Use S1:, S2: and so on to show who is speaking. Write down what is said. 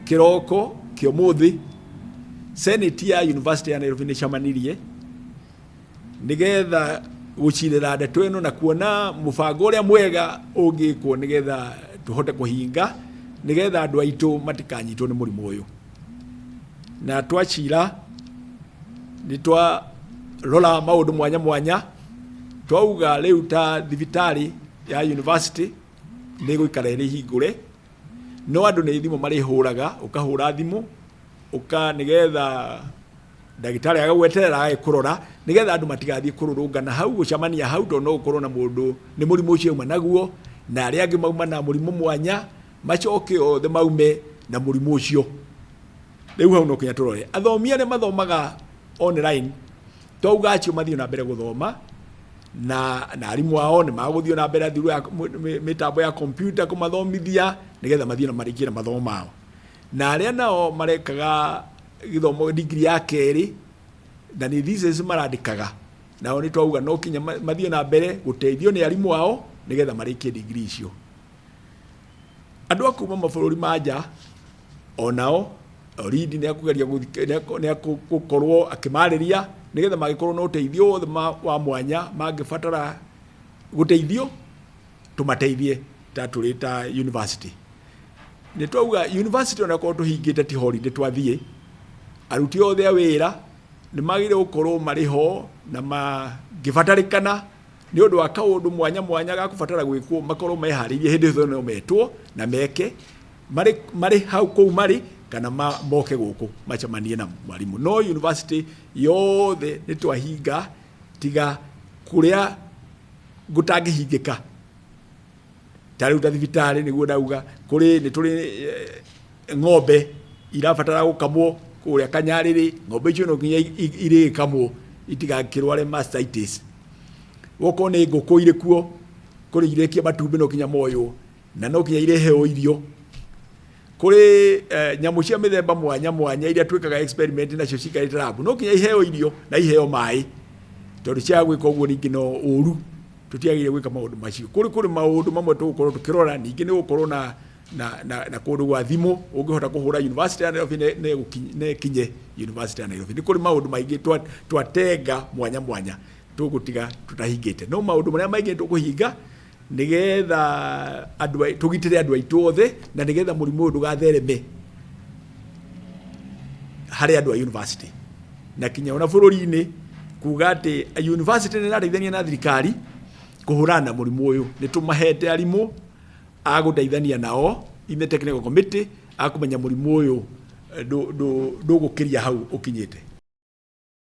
S1: kiroko kiomuthi Senate ya University ya Nairobi ni chamanirie nigetha gucirira ndeto ino na kuona mubango uria mwega ungikwo nigetha tuhote kuhinga nigetha andu aitu matikanyitwo ni murimu uyu na twacira ni twa rola maundu mwanya mwanya twauga riu ta thibitari ya university ni guikara iri hingure no andu ni thimu mari huraga ukahura thimu uka nigetha ndagitari agagweterera agikurora nigetha andu matigathie kururungana hau gucamania hau to no ukorwo na mundu ni murimu ucio uma naguo na aria angi mauma na murimu mwanya macoke othe maume na murimu ucio riu hau no kinya turore athomi aria mathomaga online twauga acio mathio na mbere guthoma na arimu ao ni maguthio na mbere thiru ya mitambo ya computer kumathomithia nigetha mathio na marikira mathomo mao na aria nao marekaga githomo degree ya keri na ni thesis marandikaga nao ni twauga no kinya mathio na mbere guteithio ni arimu ao nigetha marikie degree icio andu akuma mabũrũri manja onao oridi ni akugeria ni akukorwo akimariria nigetha magikorwo no uteithio wothe wa mwanya mangibatara guteithio tumateithie ta turita university ni twauga university ona ko tuhingite ti holiday twathie aruti othe wira ni magire gukorwo mariho na magibatarikana ni undu wa kaundu mwanya mwanya ga kubatara gwikwo makorwo meharirie hindi hizo no metwo na meke mari hau kou mari kana moke guku macamanie na mwalimu no university yothe ni twahinga tiga kuria gutangihingika tari uthibitari niguo ndauga kuri ni turi ng'ombe irabatara gukamwo kuria Kanyariri ng'ombe icio no kinya iri kamwo itigakirware mastitis woko ni nguku ire kuo kuri irekia matumbi no kinya moyo na no kinya ireheo irio kuri nyamu cia mithemba mwanya mwanya iria twikaga experiment nacio cikarite lab no kinya iheo irio na iheo mai tondu cia gwika uguo ringi no uru tutiagire gwika maundu macio kuri maundu mamwe tugukorwo tukirora ningi ni gukorwo na kundu gwa thimu ungihota kuhura university ya Nairobi ne kinye university ya Nairobi ni kuri maundu maingi twatenga mwanya mwanya tugutiga tutahingite no maundu maria maingi tukuhinga nigetha andu tugitire andu aitu othe na nigetha murimu ndu gathereme hari andu a university na kinya ona bururi-ini kuga ati university ni rateithania na thirikari kuhurana murimu uyu ni tumahete arimu aguteithania nao ine technical committee akumenya murimu uyu ndu gukiria hau ukinyite